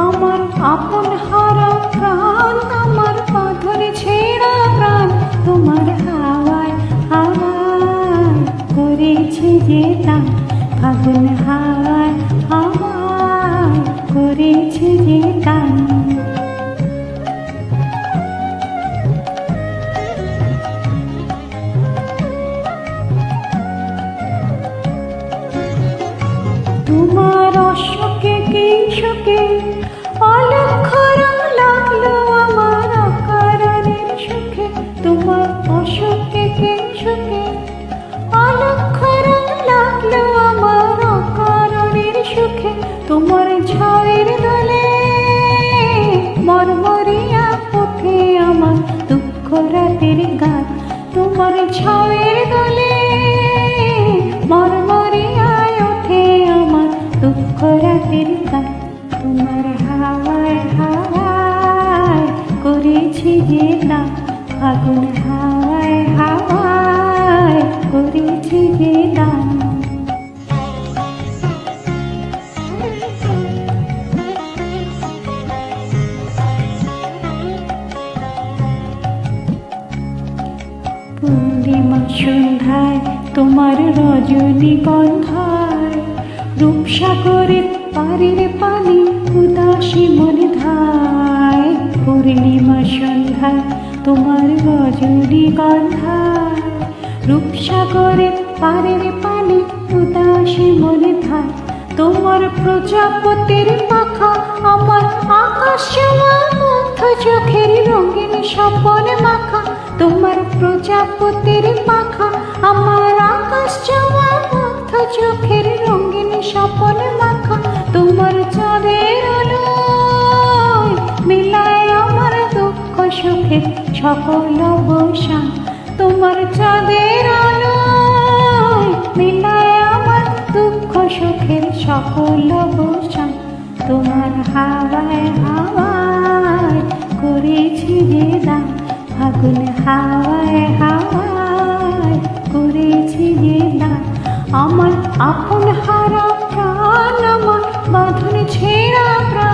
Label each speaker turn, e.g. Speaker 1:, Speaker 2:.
Speaker 1: আমার আপন হারা প্রাণ, আমার বাঁধন ছেঁড়া প্রাণ, তোমার হাওয়ায় হাওয়ায় করেছে যে দান। ফাগুন হাওয়ায় হাওয়ায় করেছে যে দান। তোমার অশোকে কি শোকে অলক্ষ্য রং লাগলো আমার অকারণের সুখে। তোমার অশোকে কি শোকে অলক্ষ্য রং লাগলো আমার অকারণের সুখে। তোমার ঝড়ের দলে মরমরিয়া ওঠে আমার দুঃখ রাতের গান। তোমার ঝড়ের দলে মরমরিয়ায় ওঠে আমার দুঃখ রাতের গান। তোমার হাওয়ায় হাওয়ায় করেছি যে দান। ফাগুন হাওয়ায় হাওয়ায় করেছি যে দান। পূর্ণিমা সন্ধ্যায় তোমার রজনীগন্ধায় রূপসাগরের পাড়ের পানি উদাসী মনে ধায়। পূর্ণিমা সন্ধ্যায় তোমার রজনীগন্ধায় রূপসাগরের পাড়ের পানি উদাসী মনে ধায়। তোমার প্রজাপতির পাখা আমার আকাশ ছোঁয়া মুগ্ধ চোখের রঙিন স্বপন মাখা। তোমার প্রজাপতির পাখা আমার আকাশ ছোঁয়া মুগ্ধ চোখের রঙিন স্বপন মাখা। তোমার চাঁদের আলোয় মিলায় আমার দুঃখ সুখের সকল অবসান। তোমার চাঁদের আলোয় মিলায় আমার দুঃখ সুখের সকল অবসান। তোমার হাওয়ায় হাওয়ায় করেছি যে দান। ফাগুন হাওয়ায় হাওয়ায় করেছি যে দান। আমার আপন হারা প্রাণ, আমার বাঁধন ছেঁড়া প্রাণ,